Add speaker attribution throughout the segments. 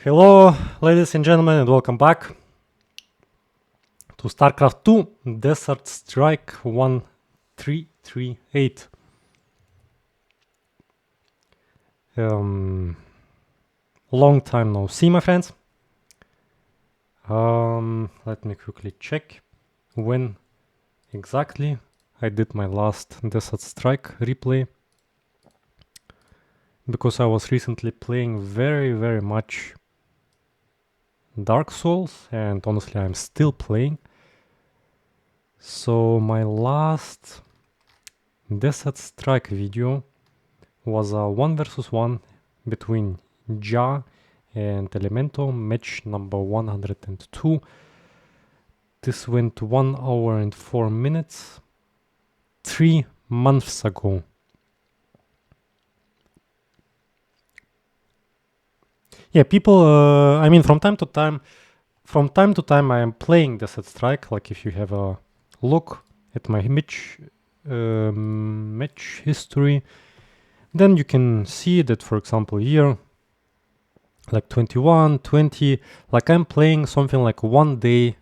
Speaker 1: Hello, ladies and gentlemen, and welcome back to Starcraft 2 Desert Strike 1338. Long time no see, my friends. Let me quickly check when exactly I did my last Desert Strike replay, because I was recently playing very much Dark Souls, and honestly I'm still playing. So my last Desert Strike video was a 1 versus 1 between Ja and Elemento, match number 102. This went 1 hour and 4 minutes 3 months ago. Yeah, people, I mean, from time to time I am playing Desert Strike. Like, if you have a look at my match history, then you can see that, for example, here, like 21, 20, like I'm playing something like one game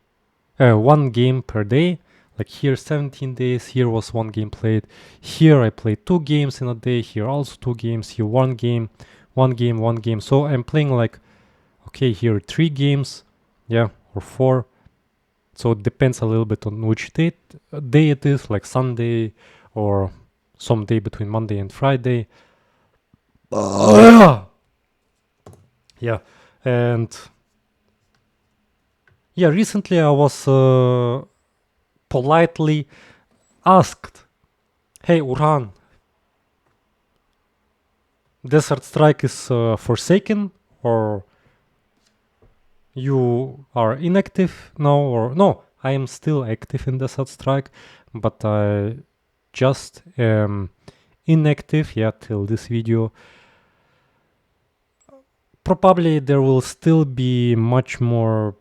Speaker 1: per day. Like here 17 days, here was 1 game played. Here I played 2 games in a day, here also 2 games, here 1 game, 1 game, 1 game. So I'm playing like, okay, here 3 games, yeah, or 4. So it depends a little bit on which day it is, like Sunday or some day between Monday and Friday. Yeah, and yeah, recently I was politely asked, hey Uran, Desert Strike is forsaken, or you are inactive now, or no, I am still active in Desert Strike, but I just am inactive, yeah, till this video. Probably there will still be much more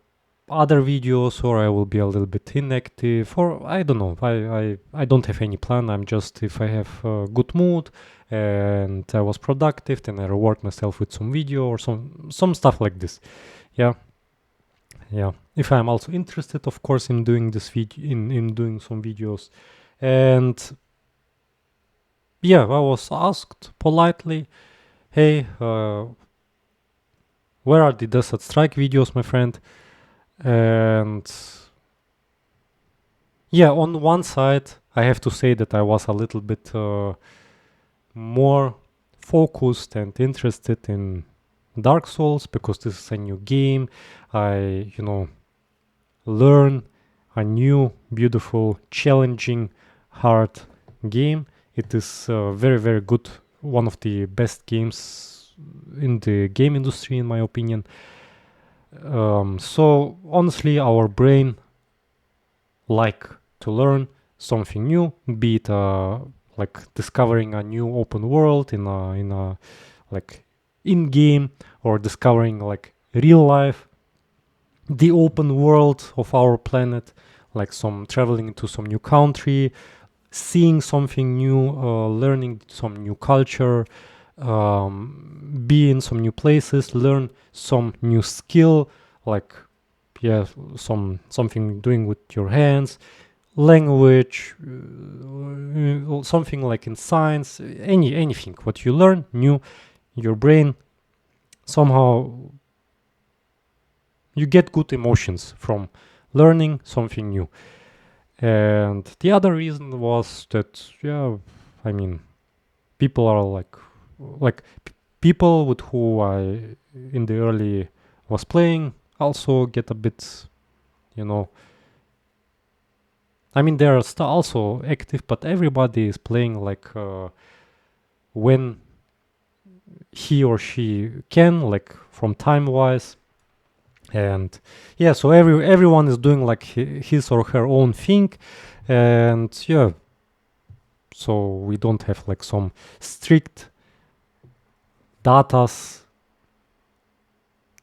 Speaker 1: other videos, or I will be a little bit inactive, or I don't know. I don't have any plan. I'm just, if I have a good mood and I was productive, then I reward myself with some video or some stuff like this. Yeah. If I'm also interested, of course, in doing this video, in doing some videos. And yeah, I was asked politely, hey, where are the Desert Strike videos, my friend? And yeah, on one side, I have to say that I was a little bit more focused and interested in Dark Souls, because this is a new game. I, learn a new, beautiful, challenging, hard game. It is very good, one of the best games in the game industry, in my opinion. So honestly, our brain like to learn something new, be it like discovering a new open world in a like in game, or discovering like real life, the open world of our planet, like some traveling to some new country, seeing something new, learning some new culture, be in some new places, learn some new skill, like something doing with your hands, language, something like in science, anything what you learn new, your brain somehow, you get good emotions from learning something new. And the other reason was that, I mean, people are like people with who I in the early was playing also get a bit, I mean, they're also active, but everybody is playing like when he or she can, like from time wise. And yeah, so everyone is doing like his or her own thing. And yeah, so we don't have like some strict datas,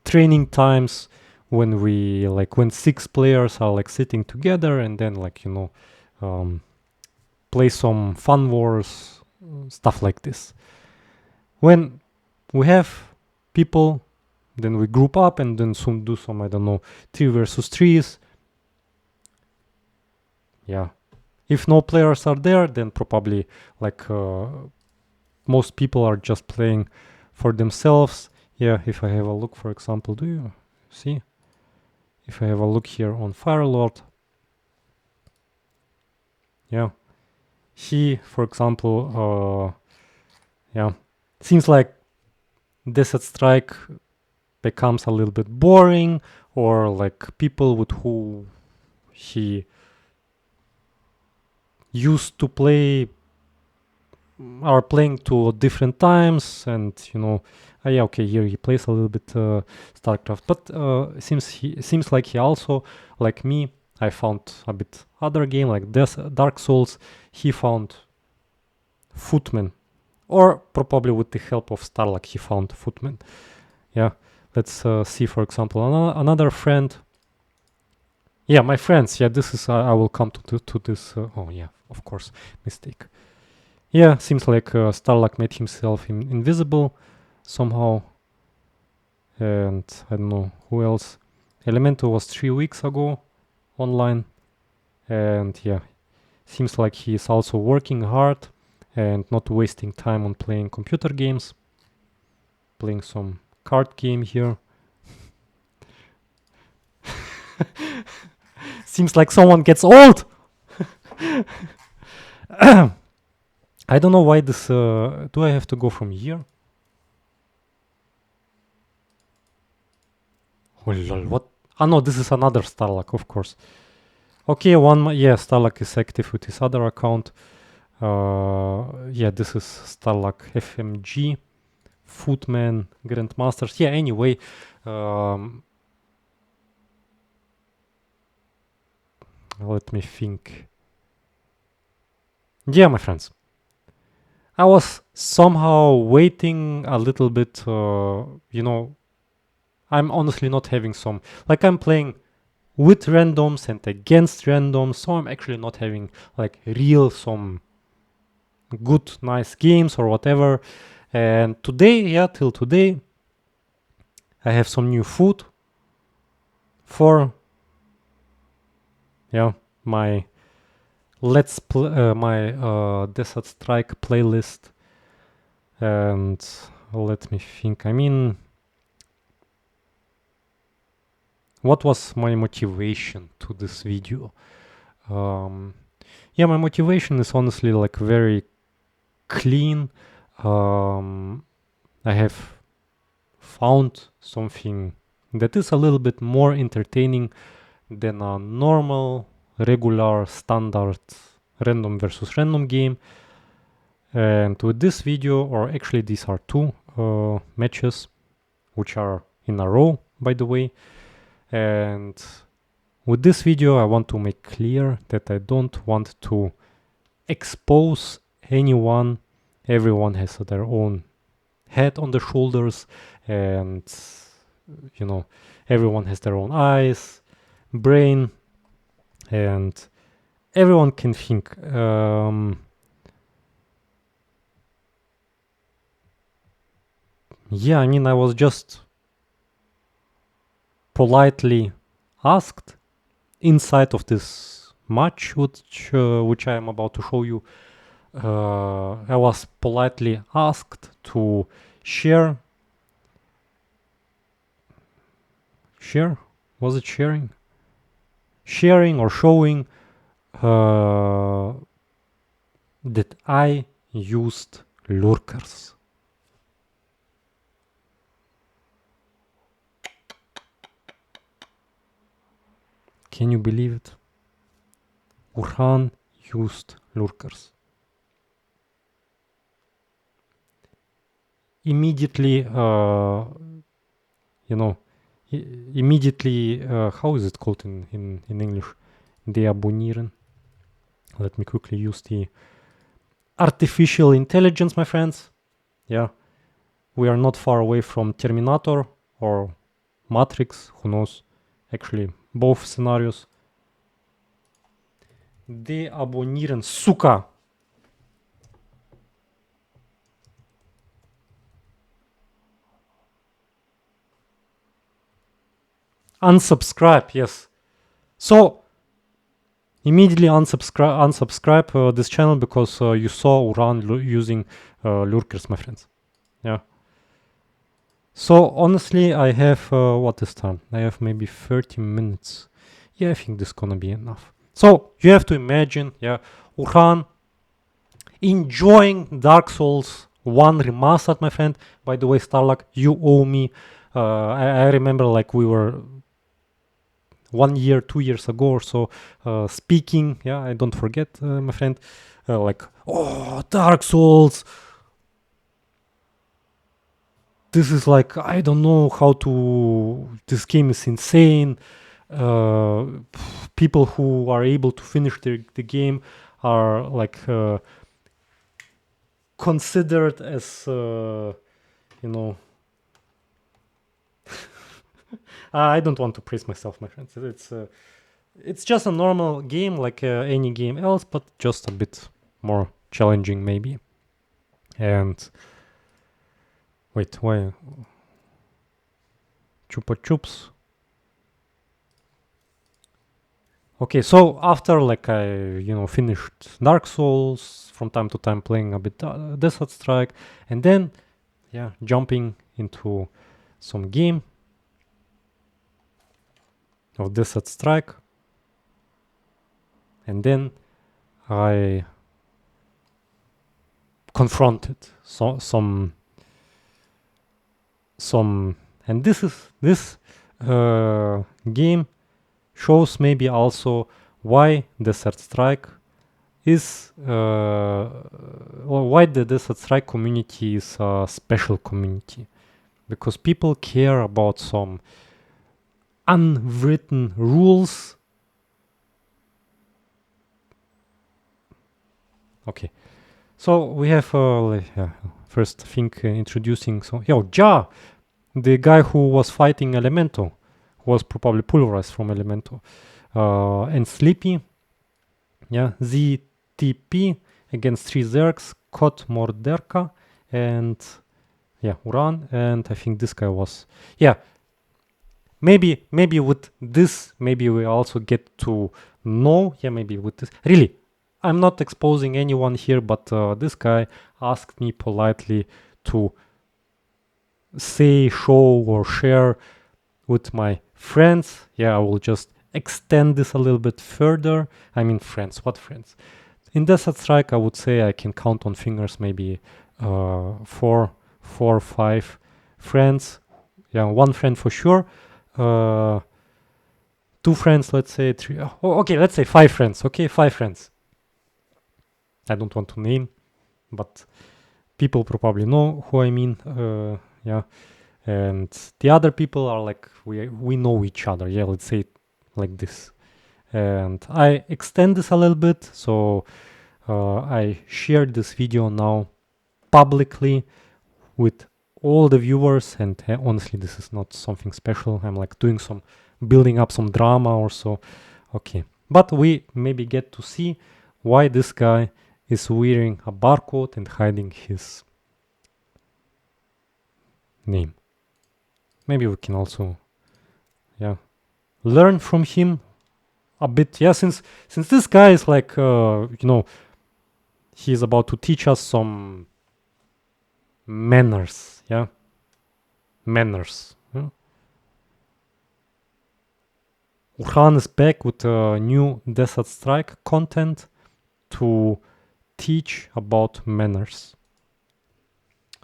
Speaker 1: training times, when when 6 players are like sitting together and then like play some fun wars, stuff like this. When we have people then we group up and then soon do some, I don't know, 3 versus 3s. Yeah. If no players are there, then probably like most people are just playing for themselves. Yeah, if I have a look, for example, do you see? If I have a look here on Firelord, yeah, he, for example, yeah, seems like Desert Strike becomes a little bit boring, or like people with who he used to play are playing to different times, and you know, yeah, okay, here he plays a little bit Starcraft, but seems like he also, like me, I found a bit other game like Dark Souls. He found Footman, or probably with the help of Starlock he found Footman. Yeah, let's see, for example, another friend. Yeah, my friends. Yeah, this is I will come to this. Oh yeah, of course, mistake. Yeah, seems like Starlock made himself invisible somehow. And I don't know who else. Elemento was 3 weeks ago online. And yeah, seems like he is also working hard and not wasting time on playing computer games. Playing some card game here. Seems like someone gets old! I don't know why this... do I have to go from here? Oh lol, what? Ah no, this is another Starlock, of course. Okay, yeah, Starlock is active with his other account. Yeah, this is Starlock FMG, Footman, Grandmasters. Yeah, anyway, let me think. Yeah, my friends. I was somehow waiting a little bit, you know, I'm honestly not having some, like I'm playing with randoms and against randoms, so I'm actually not having like real some good, nice games or whatever. And today, yeah, till today, I have some new food for, yeah, my my Desert Strike playlist. And let me think. I mean, what was my motivation to this video? Yeah, my motivation is honestly like very clean. I have found something that is a little bit more entertaining than a normal, regular, standard random versus random game. And with this video, or actually these are two matches, which are in a row, by the way. And with this video, I want to make clear that I don't want to expose anyone. Everyone has their own head on the shoulders, and you know, everyone has their own eyes, brain, and everyone can think. Yeah, I mean, I was just politely asked inside of this match, which I am about to show you. I was politely asked to share. Was it sharing? Sharing or showing that I used lurkers. Can you believe it? Uran used lurkers. Immediately, you know, immediately, how is it called in English? Deabonnieren. Let me quickly use the artificial intelligence, my friends. Yeah, we are not far away from Terminator or Matrix, who knows? Actually, both scenarios. Deabonnieren, сука! Unsubscribe, yes. So immediately unsubscribe this channel because you saw Uran using lurkers, my friends. Yeah. So honestly, I have what is time? I have maybe 30 minutes. Yeah, I think this is gonna be enough. So you have to imagine, yeah, Uran enjoying Dark Souls 1 remastered, my friend. By the way, Starlock, you owe me. I remember like we were 1 year, 2 years ago or so speaking. Yeah, I don't forget, my friend. Like, oh, Dark Souls. This is like, I don't know how to. This game is insane. People who are able to finish the game are like considered as you know. I don't want to praise myself, my friends. It's just a normal game like any game else, but just a bit more challenging maybe. And wait, why Chupa Chups? Okay, so after like I finished Dark Souls, from time to time playing a bit Desert Strike, and then jumping into some game of Desert Strike, and then I confronted some and this game shows maybe also why Desert Strike is or why the Desert Strike community is a special community, because people care about some unwritten rules. Okay, so we have first thing introducing Ja, the guy who was fighting Elemento, who was probably pulverized from Elemento, and Sleepy, ZTP against 3 Zergs, Kot Morderka, and Uran, and I think this guy was, maybe with this, maybe we also get to know, maybe with this, really, I'm not exposing anyone here, but this guy asked me politely to say, show, or share with my friends. I will just extend this a little bit further. I mean, friends, what friends? In Desert Strike, I would say I can count on fingers maybe 4 or 5 friends. One friend for sure. 2 friends, let's say 3. Okay, let's say 5 friends. Okay, 5 friends. I don't want to name, but people probably know who I mean. And the other people are like, we know each other. Let's say it like this. And I extend this a little bit, so I shared this video now publicly with all the viewers, and honestly, this is not something special. I'm like building up some drama or so. Okay, but we maybe get to see why this guy is wearing a barcode and hiding his name. Maybe we can also learn from him a bit. Since this guy is like he's about to teach us some manners. Manners. Uran is back with new Desert Strike content to teach about manners.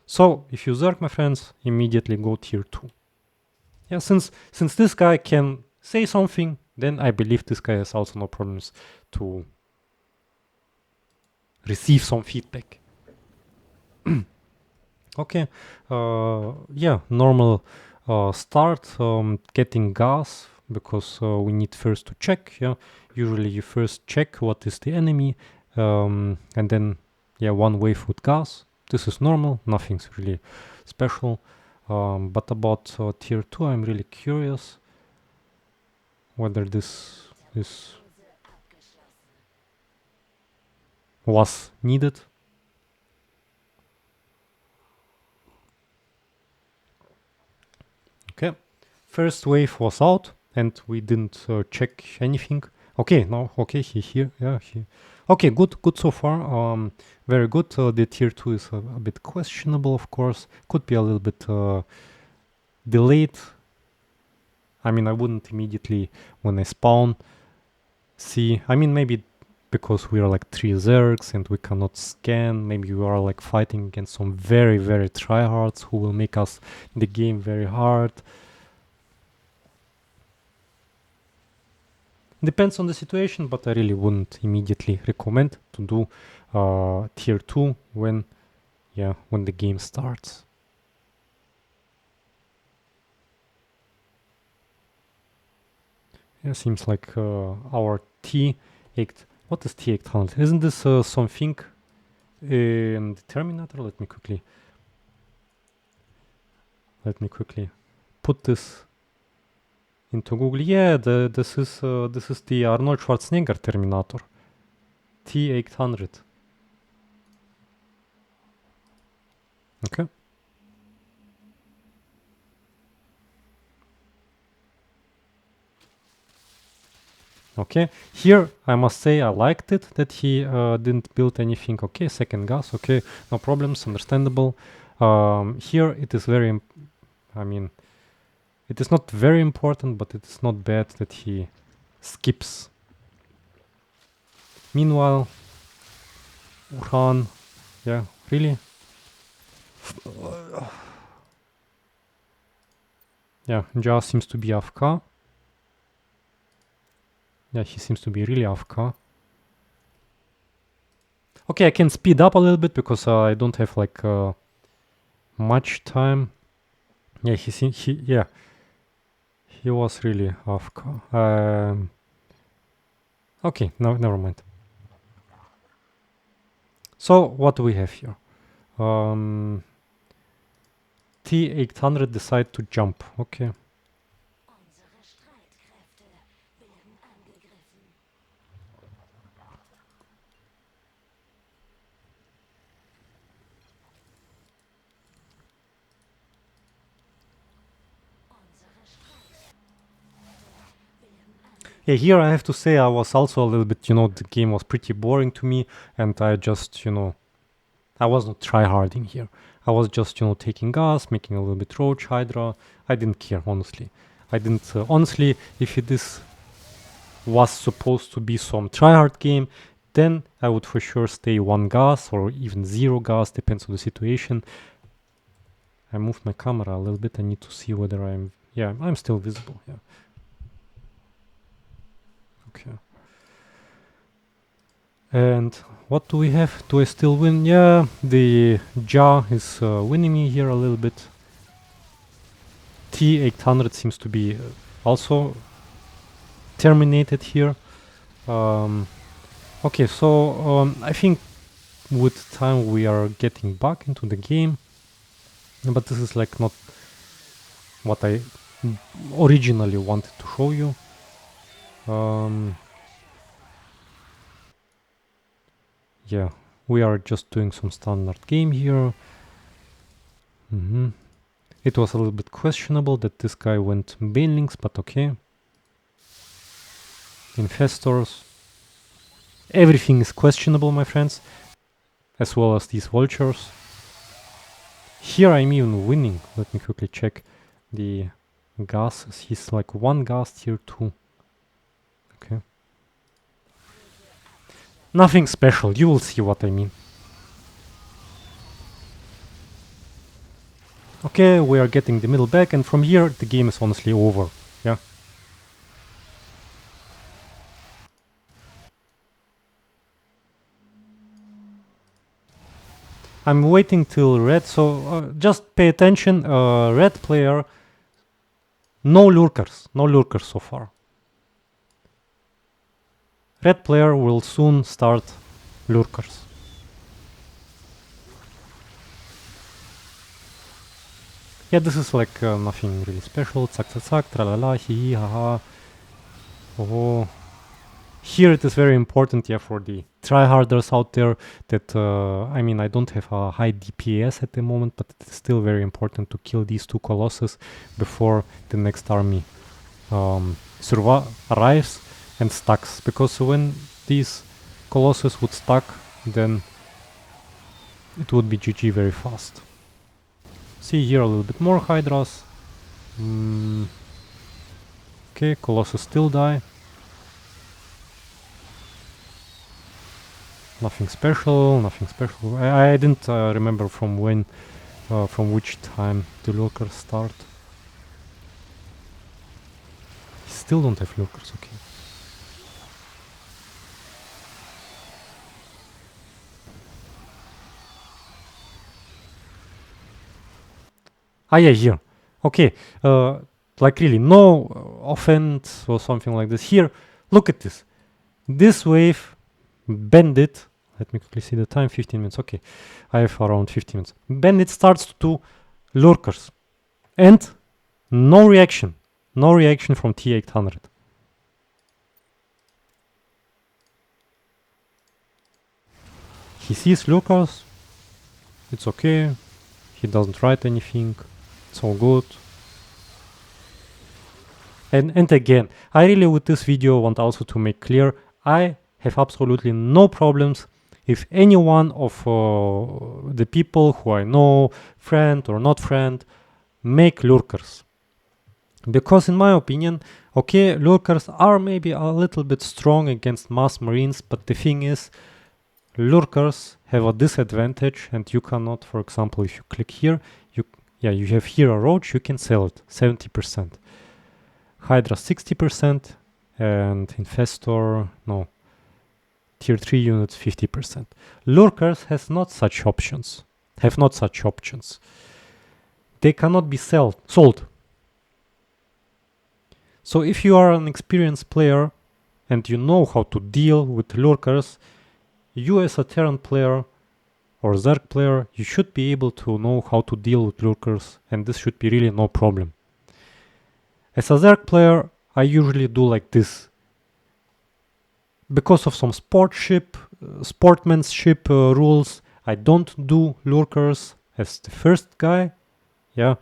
Speaker 1: So if you Zerg, my friends, immediately go tier 2. Since this guy can say something, then I believe this guy has also no problems to receive some feedback. Okay, normal start, getting gas, because we need first to check. Usually you first check what is the enemy, and then one wave with gas. This is normal, nothing's really special. But about tier 2, I'm really curious whether this was needed. Okay, first wave was out, and we didn't check anything. Okay, no, okay, he here, yeah, he. Okay, good so far. Very good. The tier 2 is a bit questionable, of course. Could be a little bit delayed. I mean, I wouldn't immediately, when I spawn, see. I mean, maybe because we are like 3 Zergs and we cannot scan. Maybe we are like fighting against some very, very tryhards who will make us the game very hard. Depends on the situation, but I really wouldn't immediately recommend to do tier 2 when the game starts. Yeah, seems like our T8. What is T800? Isn't this something in the Terminator? Let me quickly put this into Google. Yeah, this is the Arnold Schwarzenegger Terminator. T800. Okay. Okay, here I must say I liked it that he didn't build anything. Okay, second gas. Okay, no problems, understandable. Here it is very, I mean, it is not very important, but it is not bad that he skips. Meanwhile, Uran, yeah, really? Yeah, Ja seems to be AFK. Yeah, he seems to be really AFK. Okay, I can speed up a little bit because I don't have like much time. Yeah, he was really AFK. Okay, no, never mind. So what do we have here? T800 decide to jump. Okay. Yeah, here I have to say I was also a little bit, the game was pretty boring to me, and I just, I was not tryharding here. I was just, taking gas, making a little bit roach, hydra. I didn't care, honestly. I didn't, honestly, if this was supposed to be some tryhard game, then I would for sure stay 1 gas or even 0 gas, depends on the situation. I moved my camera a little bit. I need to see whether I'm still visible. Yeah. Okay. And what do we have? Do I still win? Yeah, the Ja is winning me here a little bit. T800 seems to be also terminated here. Okay, so I think with time we are getting back into the game, but this is like not what I originally wanted to show you. Yeah, we are just doing some standard game here. It was a little bit questionable that this guy went banelings, but okay. Infestors. Everything is questionable, my friends, as well as these vultures. Here I'm even winning. Let me quickly check the gases. He's like 1 gas tier 2. Okay. Nothing special. You will see what I mean. Okay, we are getting the middle back, and from here the game is honestly over. Yeah. I'm waiting till red, so just pay attention. Red player, no lurkers so far. Red player will soon start lurkers. Yeah, this is like nothing really special. Tsak tsak tsak, tralala, hee haha. Oh. Here it is very important, yeah, for the tryharders out there that, I mean, I don't have a high DPS at the moment, but it's still very important to kill these 2 colossus before the next army arrives and stacks, because when these colossus would stack, then it would be GG very fast. See here a little bit more hydras. Okay, colossus still die. Nothing special, nothing special. I didn't remember from when, from which time the lurkers start. Still don't have lurkers, okay. Ah yeah, here. Okay, like really no offense or something like this. Here, look at this. This wave, bandit, let me quickly see the time, 15 minutes, okay. I have around 15 minutes. Bandit starts to do lurkers. And no reaction from T800. He sees lurkers, it's okay, he doesn't write anything, it's all good. And again, I really with this video want also to make clear, I have absolutely no problems if any one of the people who I know, friend or not friend, make lurkers. Because in my opinion, okay, lurkers are maybe a little bit strong against mass marines, but the thing is, lurkers have a disadvantage, and you cannot, for example, if you click here, you have here a roach, you can sell it 70%. Hydra 60%, and Infestor, no, tier 3 units 50%. Lurkers have not such options. They cannot be sold. So if you are an experienced player and you know how to deal with lurkers, you as a Terran player or Zerg player, you should be able to know how to deal with lurkers, and this should be really no problem. As a Zerg player, I usually do like this. Because of some sportsmanship rules, I don't do lurkers as the first guy. Yeah,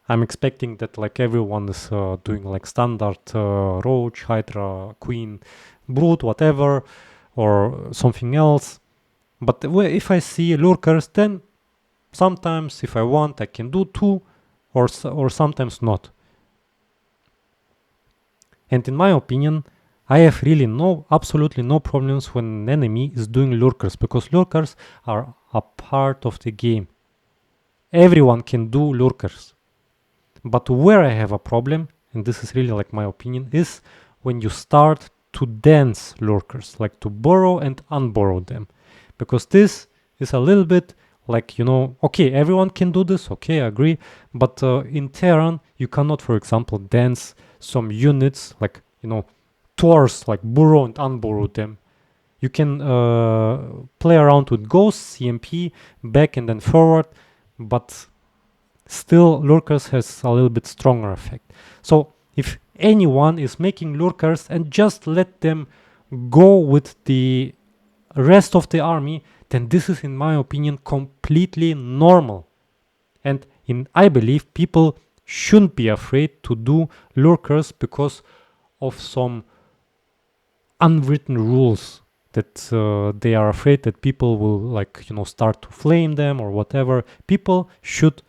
Speaker 1: I'm expecting that like everyone is doing like standard roach, hydra, queen, brood, whatever, or something else. But if I see lurkers, then sometimes if I want, I can do 2, or sometimes not. And in my opinion, I have really absolutely no problems when an enemy is doing lurkers, because lurkers are a part of the game. Everyone can do lurkers. But where I have a problem, and this is really like my opinion, is when you start to dance lurkers, like to borrow and unborrow them. Because this is a little bit like, okay, everyone can do this, okay, I agree. But in Terran, you cannot, for example, dance some units, like, tours, like borrow and unborrow them. You can play around with ghosts, CMP, back and then forward, but still lurkers has a little bit stronger effect. So if anyone is making lurkers and just let them go with the rest of the army, then this is, in my opinion, completely normal. And I believe people shouldn't be afraid to do lurkers because of some unwritten rules that they are afraid that people will start to flame them or whatever. People should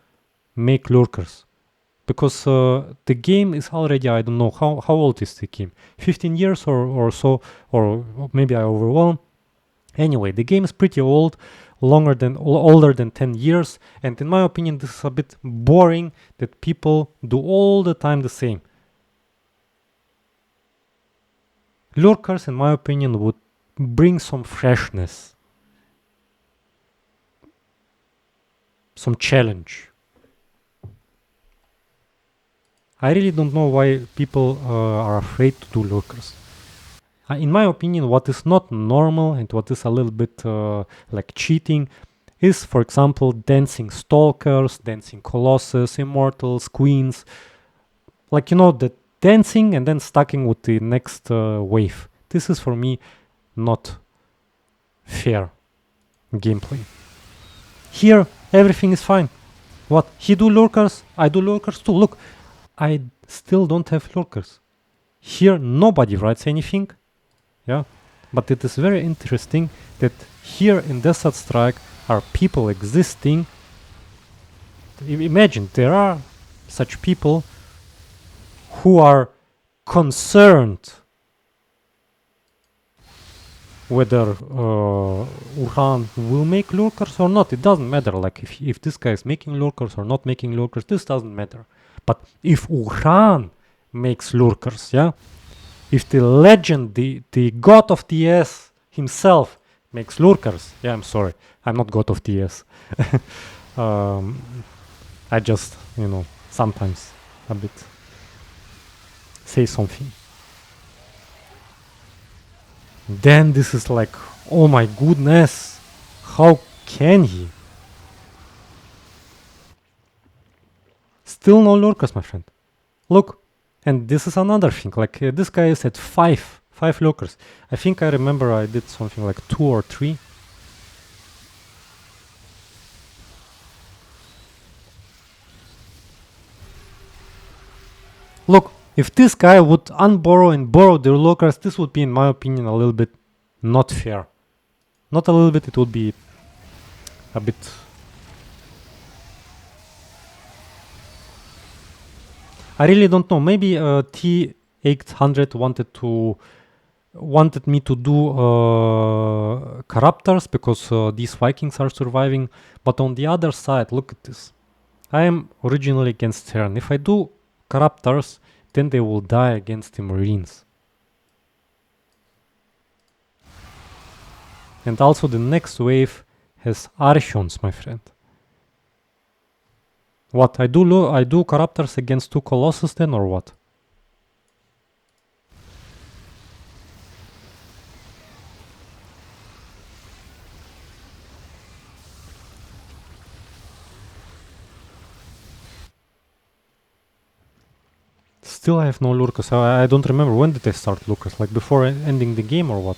Speaker 1: make lurkers because the game is already, I don't know how old is the game, 15 years or so, or maybe I overwhelm. Anyway, the game is pretty old, older than 10 years, and in my opinion this is a bit boring that people do all the time the same. Lurkers, in my opinion, would bring some freshness, some challenge. I really don't know why people are afraid to do lurkers. In my opinion, what is not normal and what is a little bit like cheating is, for example, dancing stalkers, dancing colossus, immortals, queens. Like, the dancing and then stacking with the next wave. This is for me not fair gameplay. Here, everything is fine. What? He do lurkers, I do lurkers too. Look, I still don't have lurkers. here nobody writes anything, yeah, but it is very interesting that here in Desert Strike are people existing. Imagine there are such people who are concerned whether Uran will make lurkers or not. It doesn't matter, like if this guy is making lurkers or not making lurkers, this doesn't matter. But if Uran makes lurkers, yeah, if the legend, the god of TS himself makes lurkers, yeah, I'm sorry, I'm not god of TS. I just, sometimes a bit say something. Then this is like, oh my goodness, how can he? Still no lurkers, my friend. Look, and this is another thing, like this guy is at 5 lurkers. I think I remember I did something like 2 or 3. Look, if this guy would unborrow and borrow the lurkers, this would be, in my opinion, a little bit not fair. Not a little bit, it would be a bit... I really don't know. Maybe T800 wanted me to do Corruptors because these Vikings are surviving. But on the other side, look at this. I am originally against Terran. If I do Corruptors, then they will die against the Marines. And also the next wave has Archons, my friend. What, I do Corruptors against 2 Colossus then, or what? Still I have no lurkers. I don't remember, when did I start lurkers? Like before ending the game or what?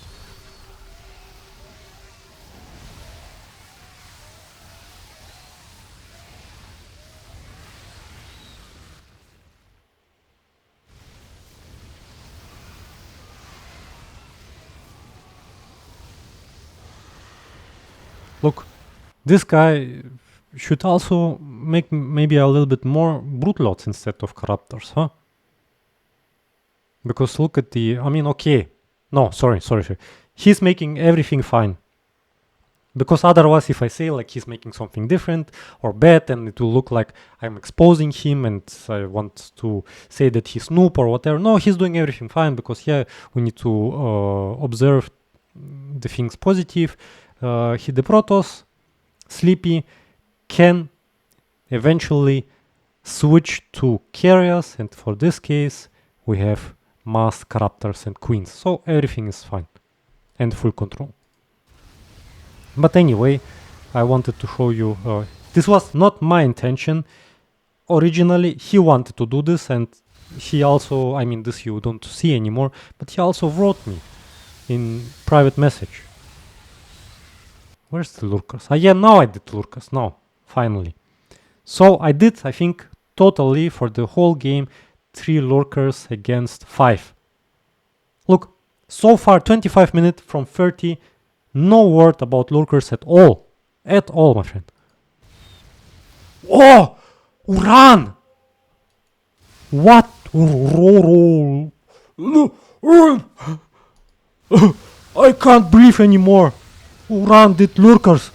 Speaker 1: Look, this guy should also make maybe a little bit more Broodlords instead of Corruptors, huh? Because look at the... I mean, okay. No, sorry. He's making everything fine. Because otherwise, if I say like he's making something different or bad, then it will look like I'm exposing him and I want to say that he's noob or whatever. No, he's doing everything fine because, yeah, we need to observe the things positive. He the Protoss, Sleepy, can eventually switch to carriers, and for this case, we have Mass, Corruptors and Queens. So everything is fine and full control. But anyway, I wanted to show you, this was not my intention. Originally, he wanted to do this, and he also, I mean, this you don't see anymore, but he also wrote me in private message. Where's the lurkers? Yeah, now I did lurkers, now, finally. So I did, I think, totally for the whole game, 3 lurkers against 5. Look, so far 25 minutes from 30, no word about lurkers at all. At all, my friend. Oh! Uran! What? I can't breathe anymore. Uran did lurkers.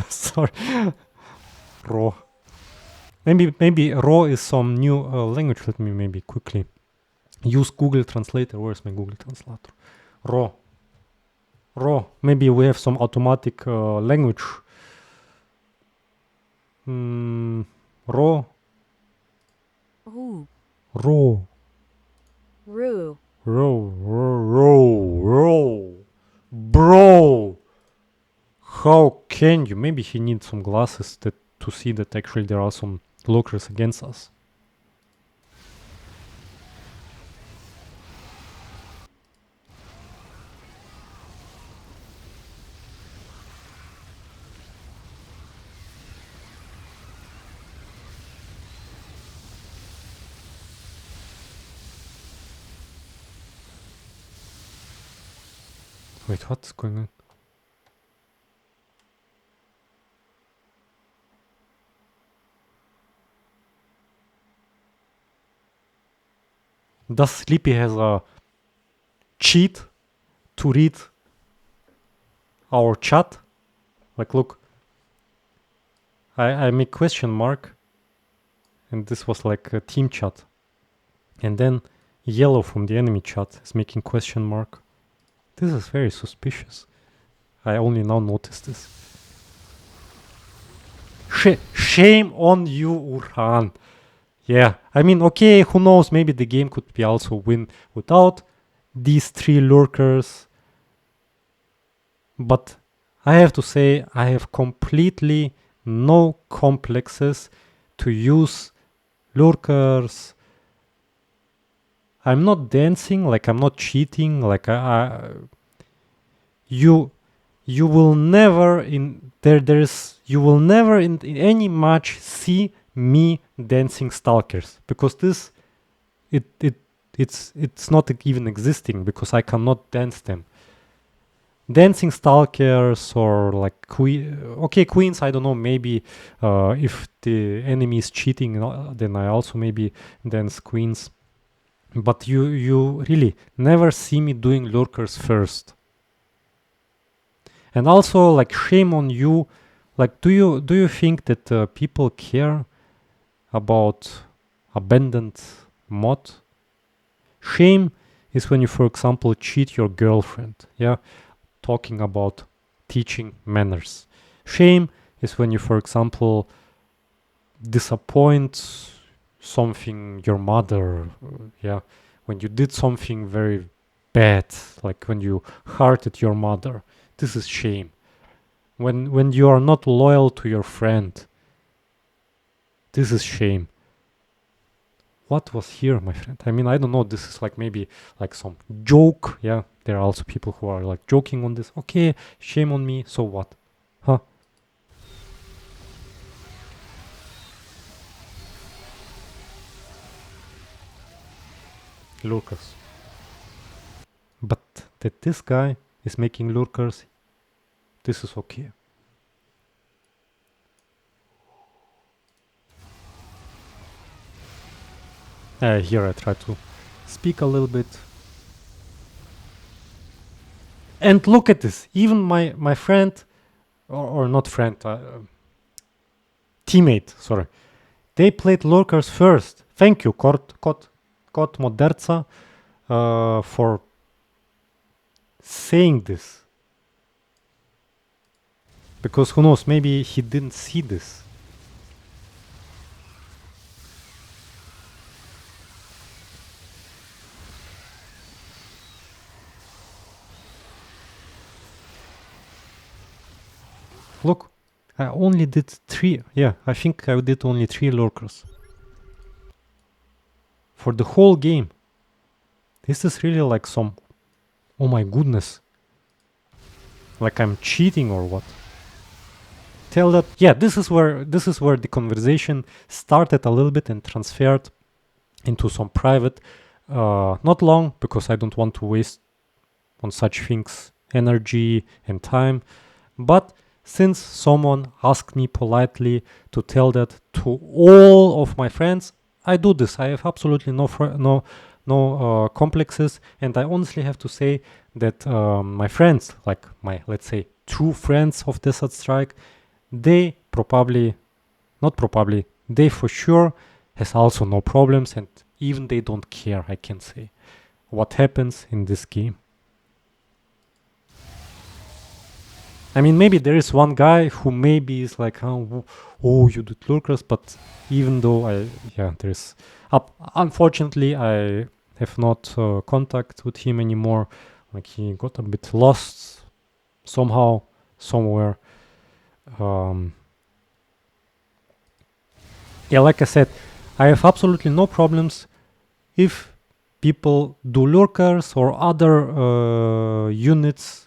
Speaker 1: Sorry. Raw. Maybe raw is some new language. Let me maybe quickly use Google Translator. Where's my Google Translator? Raw. Maybe we have some automatic language. Raw.
Speaker 2: Ooh.
Speaker 1: Raw.
Speaker 2: Roo.
Speaker 1: Raw. Bro. How can you? Maybe he needs some glasses to see that actually there are some lurkers against us. Wait, what's going on? Does Sleepy has a cheat to read our chat? Like, look, I make question mark, and this was like a team chat, and then yellow from the enemy chat is making question mark. This is very suspicious. I only now noticed this. Shame on you, Uran. Yeah, I mean, okay, who knows, maybe the game could be also win without these 3 lurkers. But I have to say, I have completely no complexes to use lurkers. I'm not dancing, like I'm not cheating, like you will never in any match see me dancing stalkers, because it's not even existing, because I cannot dance them. Dancing stalkers or like queens, I don't know, maybe if the enemy is cheating, then I also maybe dance queens. But you really never see me doing lurkers first. And also, like, shame on you. Like, do you think that people care about abandoned mod? Shame is when you, for example, cheat your girlfriend. Yeah, talking about teaching manners. Shame is when you, for example, disappoint something your mother. Yeah, when you did something very bad, like when you hurted your mother. This is shame. When you are not loyal to your friend, this is shame. What was here, my friend? I mean, I don't know. This is like maybe like some joke. Yeah, there are also people who are like joking on this. Okay, shame on me. So what? Huh? Lurkers. But that this guy is making lurkers, this is okay. Here I try to speak a little bit. And look at this. Even my friend, or not friend, teammate, sorry. They played lurkers first. Thank you, Kot Moderca, for saying this. Because who knows, maybe he didn't see this. Look, I only did 3. Yeah, I think I did only 3 lurkers. For the whole game. This is really like some... Oh my goodness. Like I'm cheating or what? Tell that... Yeah, this is where the conversation started a little bit and transferred into some private. Not long, because I don't want to waste on such things energy and time. But since someone asked me politely to tell that to all of my friends, I do this. I have absolutely no complexes, and I honestly have to say that my friends, like my, let's say, true friends of Desert Strike, they they for sure has also no problems, and even they don't care, I can say, what happens in this game. I mean, maybe there is one guy who maybe is like, oh, you did lurkers, but even though there's... unfortunately, I have not contact with him anymore. Like, he got a bit lost somehow, somewhere. Yeah, like I said, I have absolutely no problems if people do lurkers or other units.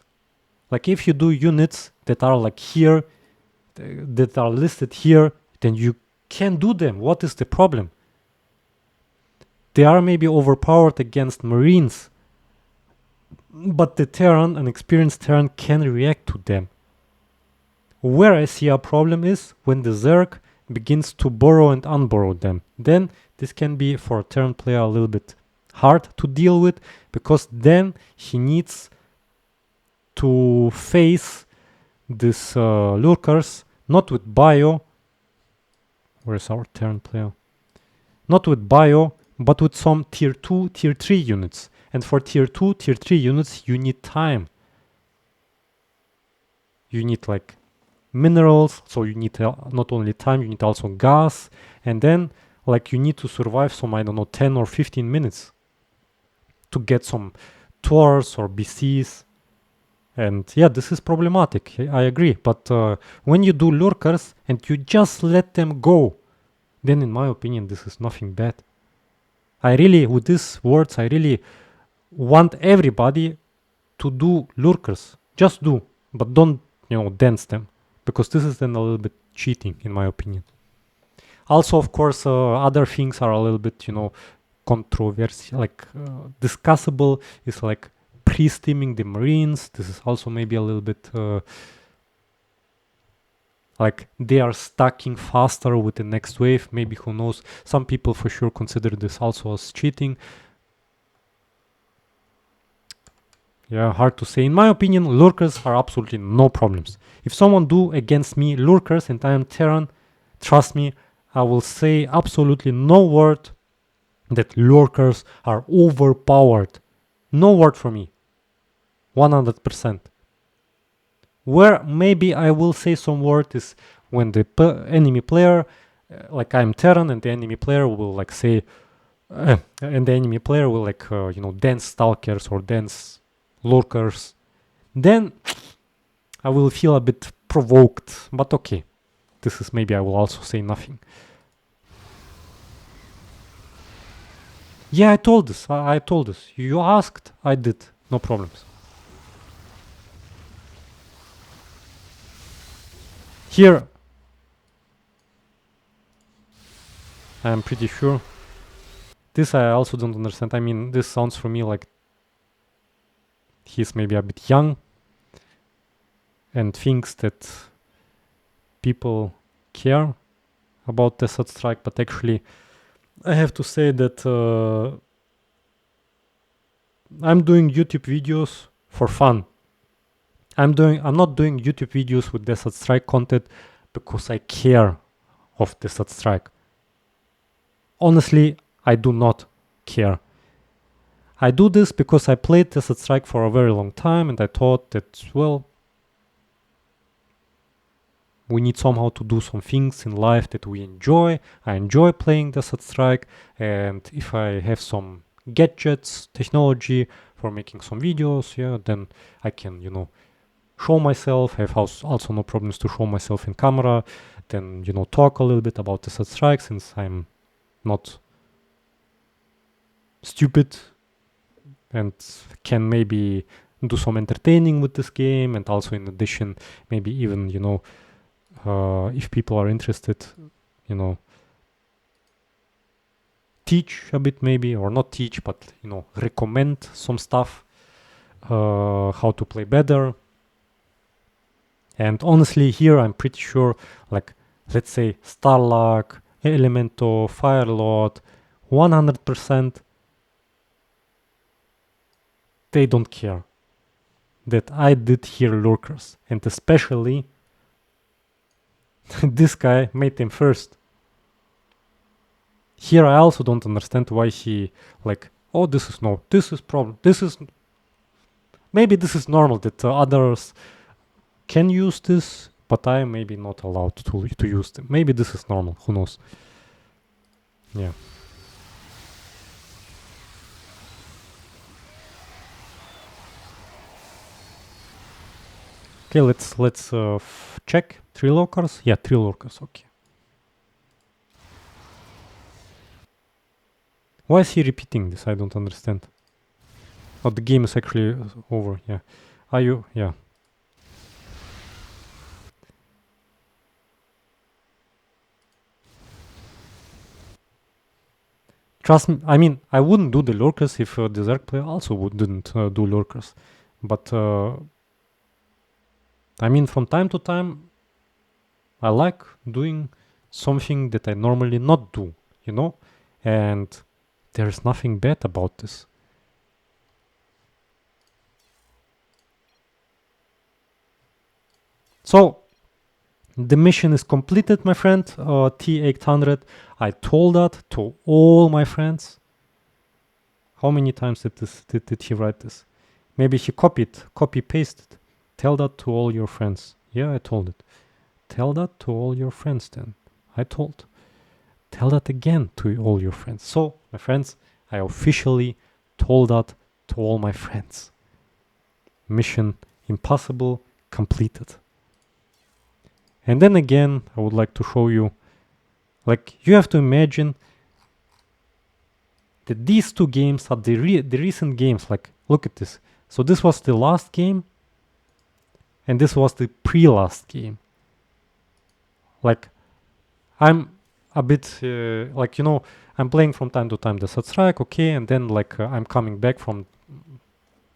Speaker 1: Like, if you do units that are like here, that are listed here, then you can do them. What is the problem? They are maybe overpowered against Marines, but the Terran, an experienced Terran, can react to them. Where I see a problem is when the Zerg begins to borrow and unborrow them. Then this can be for a Terran player a little bit hard to deal with, because then he needs to face these lurkers not with bio. Where's our Terran player? Not with bio, but with some tier 2, tier 3 units. And for tier 2, tier 3 units, you need time. You need like minerals, so you need not only time, you need also gas. And then like you need to survive some, I don't know, 10 or 15 minutes to get some tours or BCs. And yeah, this is problematic, I agree. But when you do lurkers and you just let them go, then in my opinion, this is nothing bad. I really, with these words, I really want everybody to do lurkers. Just do, but don't, dance them, because this is then a little bit cheating, in my opinion. Also, of course, other things are a little bit, controversial, like discussable. Is like pre-steaming the Marines. This is also maybe a little bit like they are stacking faster with the next wave. Maybe, who knows? Some people for sure consider this also as cheating. Yeah, hard to say. In my opinion, lurkers are absolutely no problems. If someone do against me lurkers and I am Terran, trust me, I will say absolutely no word that lurkers are overpowered. No word from me. 100%. Where maybe I will say some word is when the enemy player, like I'm Terran, and the enemy player will like say, and the enemy player will like, dance stalkers or dance lurkers. Then I will feel a bit provoked, but okay. This is maybe I will also say nothing. Yeah, I told this. I told this. You asked, I did. No problems. Here, I'm pretty sure. This I also don't understand. I mean, this sounds for me like he's maybe a bit young and thinks that people care about Desert Strike, but actually, I have to say that I'm doing YouTube videos for fun. I'm not doing YouTube videos with Desert Strike content because I care of Desert Strike. Honestly, I do not care. I do this because I played Desert Strike for a very long time and I thought that, well, we need somehow to do some things in life that we enjoy. I enjoy playing Desert Strike, and if I have some gadgets, technology for making some videos, yeah, then I can, show myself. I have also no problems to show myself in camera. Then, talk a little bit about Desert Strike, since I'm not stupid and can maybe do some entertaining with this game, and also in addition, maybe even, if people are interested, teach a bit maybe, or not teach, but, recommend some stuff, how to play better. And honestly, here I'm pretty sure, like, let's say Starlark, Elemento, Firelord, 100% they don't care that I did here lurkers. And especially this guy made them first. Here I also don't understand why he like, oh, this is problem. Maybe this is normal that others can use this, but I am maybe not allowed to use them. Maybe this is normal, who knows. Yeah. Okay, let's check. 3 lurkers? Yeah, 3 lurkers, okay. Why is he repeating this? I don't understand. Oh, the game is actually over, yeah. Are you? Yeah. trust me, I mean, I wouldn't do the lurkers if the Zerg player also didn't do lurkers. But, I mean, from time to time, I like doing something that I normally not do, you know? And there's nothing bad about this. So, the mission is completed, my friend. T800. I told that to all my friends. How many times did he write this? Maybe he copy pasted. Tell that to all your friends. Yeah, I told it. Tell that to all your friends then. I told. Tell that again to all your friends. So, my friends, I officially told that to all my friends. Mission impossible completed. And then again, I would like to show you, like, you have to imagine that these two games are the recent games. Like, look at this. So this was the last game, and this was the pre-last game. Like, I'm a bit, like, you know, I'm playing from time to time the Third Strike, okay, and then, like, I'm coming back from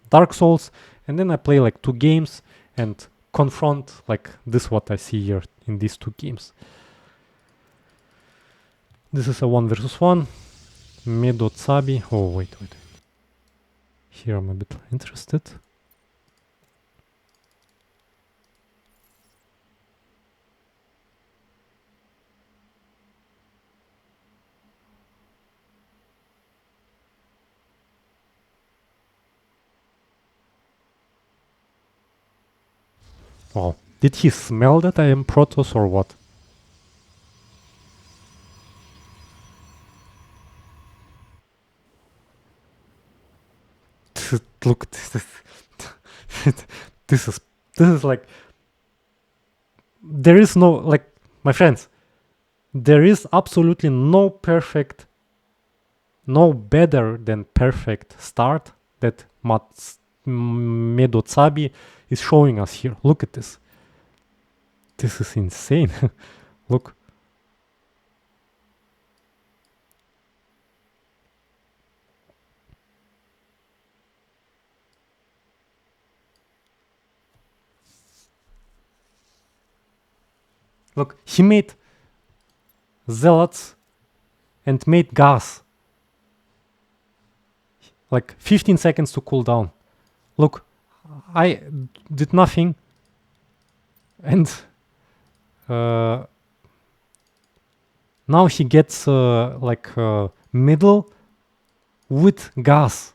Speaker 1: Dark Souls, and then I play, like, 2 games, and confront, like, this what I see here in these 2 games. This is a 1 versus 1. Medotsabi. Oh, wait. Here I'm a bit interested. Wow. Did he smell that I am Protoss or what? Look, this is like, there is no, like, my friends, there is absolutely no perfect, no better than perfect start that Medotsabi is showing us here. Look at this. This is insane. Look. Look, he made zealots and made gas. Like 15 seconds to cool down. Look, I did nothing. And now he gets like middle with gas.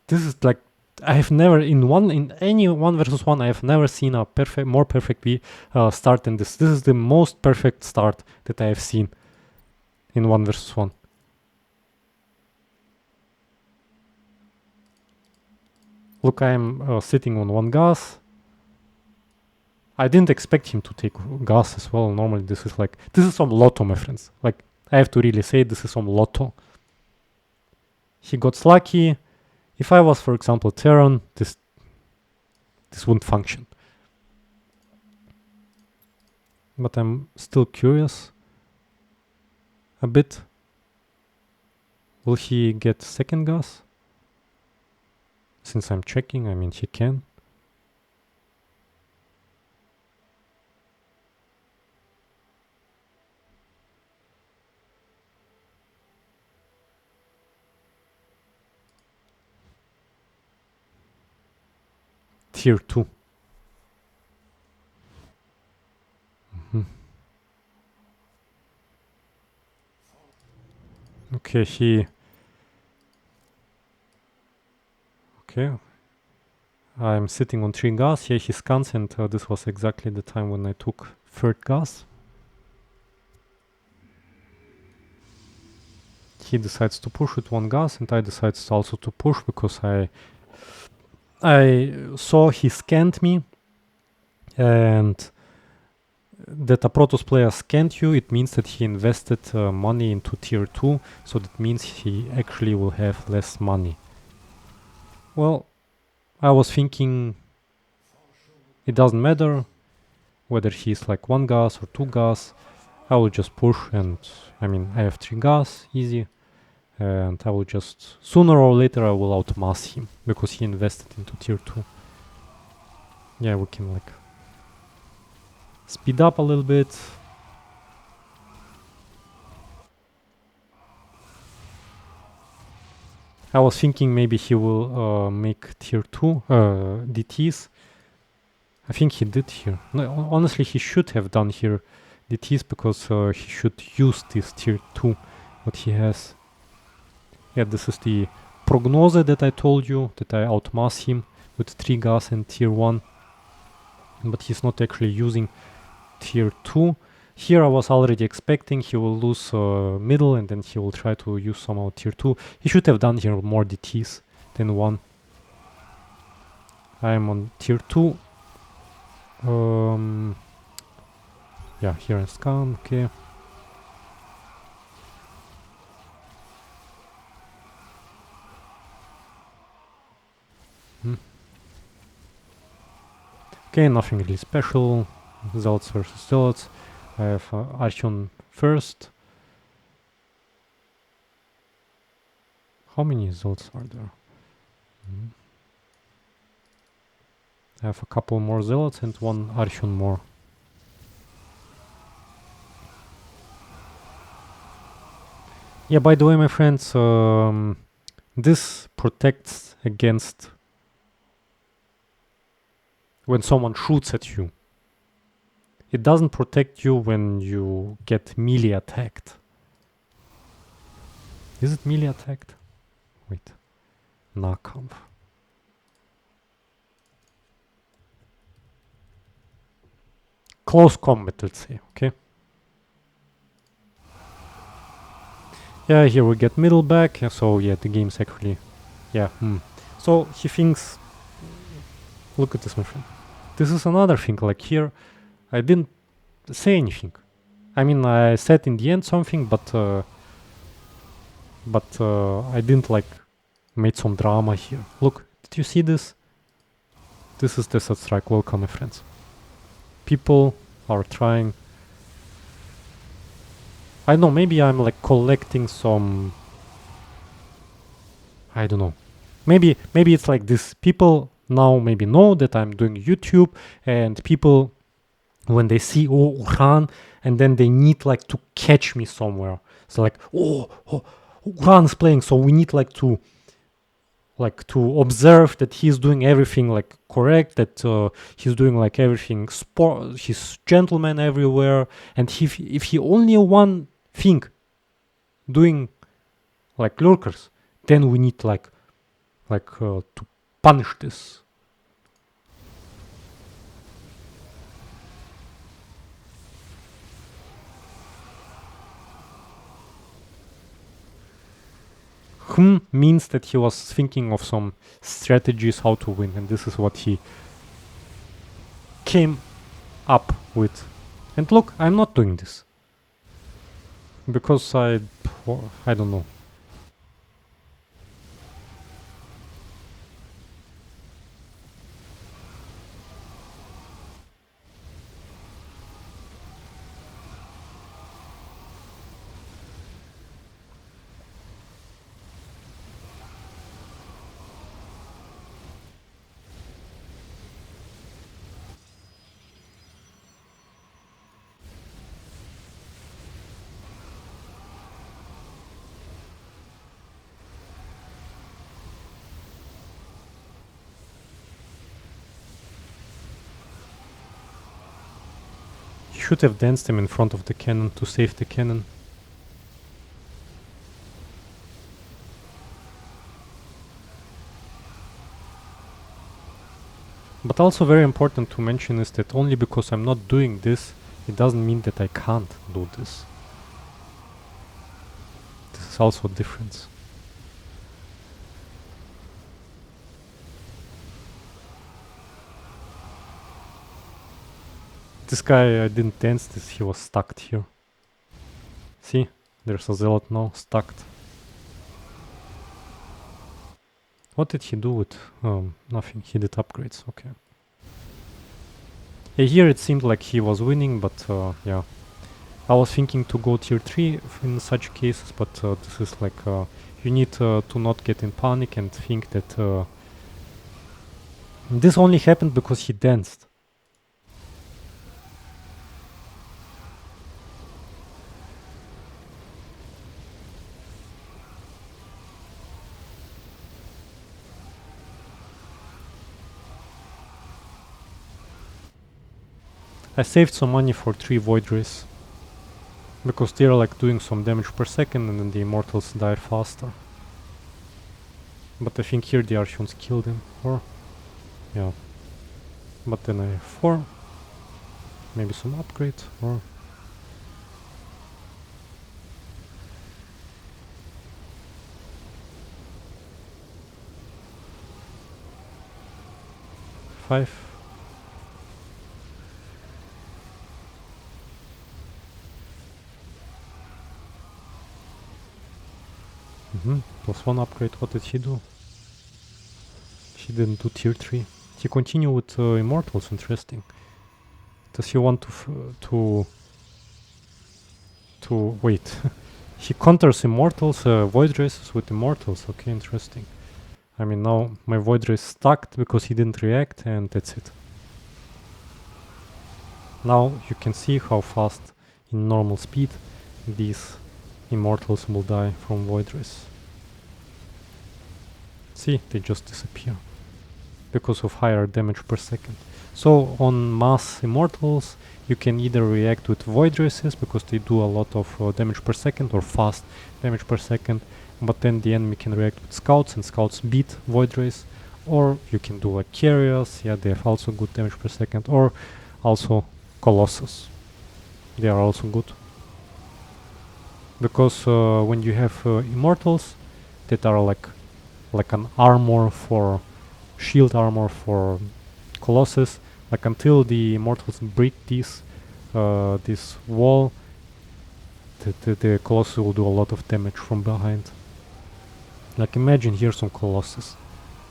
Speaker 1: This is like, I have never in any 1 versus 1 I have never seen a more perfect start than this. This is the most perfect start that I have seen in 1 versus 1. Look, I am sitting on 1 gas. I didn't expect him to take gas as well. Normally this is some lotto, my friends. Like, I have to really say this is some lotto. He got lucky. If I was, for example, Terran, this wouldn't function. But I'm still curious a bit. Will he get second gas? Since I'm checking, I mean, he can. Tier 2. Okay, okay. I'm sitting on 3 gas. Here he scans, and this was exactly the time when I took 3rd gas. He decides to push with 1 gas, and I decide also to push because I saw he scanned me, and that a Protoss player scanned you, it means that he invested money into tier 2, so that means he actually will have less money. Well, I was thinking it doesn't matter whether he's like 1 gas or 2 gas. I will just push, and I mean, I have 3 gas, easy. And I will just, sooner or later, I will outmass him, because he invested into tier 2. Yeah, we can like speed up a little bit. I was thinking maybe he will make tier 2 DTs. I think he did here. No, honestly, he should have done here DTs, because he should use this tier 2, what he has. Yeah, this is the prognose that I told you, that I outmass him with 3 gas and tier 1. But he's not actually using tier 2. Here I was already expecting he will lose middle, and then he will try to use somehow tier 2. He should have done here more DTs than 1. I am on tier 2. Yeah, here I scan, okay. Okay, nothing really special. Zealots versus Zealots. I have Archon first. How many Zealots are there? I have a couple more Zealots and 1 Archon more. Yeah, by the way, my friends, this protects against when someone shoots at you. It doesn't protect you when you get melee attacked. Is it melee attacked? Wait. Nahkampf. Close combat, let's say, okay? Yeah, here we get middle back, so yeah, the game's actually, yeah. So he thinks, look at this, my friend. This is another thing, like here, I didn't say anything. I mean, I said in the end something, but I didn't like made some drama here. Look, did you see this? This is Desert Strike. Welcome, my friends. People are trying. I don't know, maybe I'm like collecting some, I don't know. Maybe it's like this. People now maybe know that I'm doing YouTube, and people, when they see, oh, Uran, and then they need like to catch me somewhere. So like, oh Uran's playing, so we need like to observe that he's doing everything like correct, that he's doing like everything he's gentleman everywhere, and if he only one thing doing like lurkers, then we need to punish this. Means that he was thinking of some strategies how to win, and this is what he came up with. And look, I'm not doing this because I don't know. Should have danced him in front of the cannon to save the cannon. But also very important to mention is that only because I'm not doing this, it doesn't mean that I can't do this. This is also a difference. This guy, I didn't dance this, he was stuck here. See, there's a zealot now, stuck. What did he do with... nothing, he did upgrades, okay. Yeah, here it seemed like he was winning, but yeah. I was thinking to go tier 3 in such cases, but this is like you need to not get in panic and think that this only happened because he danced. I saved some money for 3 Void Rays, because they're like doing some damage per second and then the Immortals die faster. But I think here the Archons killed him, or... yeah. But then I have 4. Maybe some upgrade, or... 5. Plus 1 upgrade. What did he do? He didn't do tier 3. He continued with Immortals. Interesting. Does he want to wait? He counters Immortals, Void Races with Immortals. Okay, interesting. I mean, now my Void Race stuck because he didn't react, and that's it. Now you can see how fast in normal speed these Immortals will die from Void Race. See, they just disappear because of higher damage per second. So on mass Immortals you can either react with Void Races because they do a lot of damage per second, or fast damage per second, but then the enemy can react with Scouts and Scouts beat Void Race, or you can do like Carriers, yeah, they have also good damage per second, or also Colossus, they are also good. Because when you have Immortals that are like an armor for shield armor for Colossus, like until the Immortals break this wall, the Colossus will do a lot of damage from behind. Like imagine here some Colossus,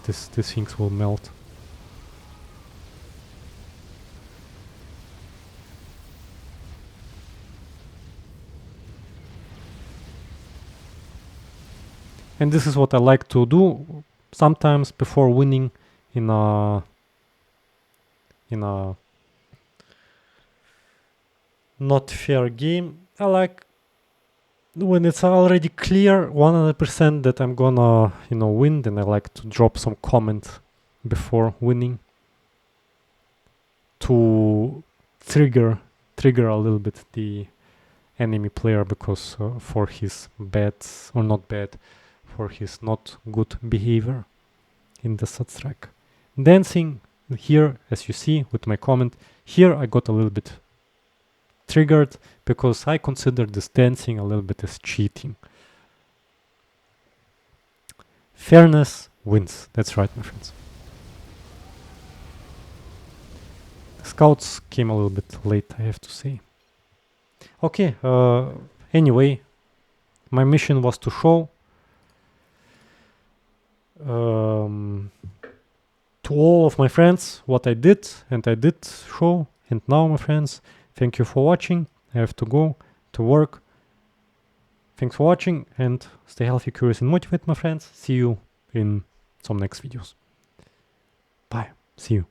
Speaker 1: these things will melt. And this is what I like to do sometimes before winning in a not fair game. I like when it's already clear 100% that I'm gonna win, then I like to drop some comment before winning to trigger a little bit the enemy player, because for his bad, or not bad, for his not good behavior in the set track. Dancing here, as you see with my comment, here I got a little bit triggered because I consider this dancing a little bit as cheating. Fairness wins. That's right, my friends. The Scouts came a little bit late, I have to say. Okay, anyway, my mission was to show to all of my friends what I did, and I did show. And now, my friends, thank you for watching. I have to go to work. Thanks for watching, and stay healthy, curious, and motivated, my friends. See you in some next videos. Bye. See you.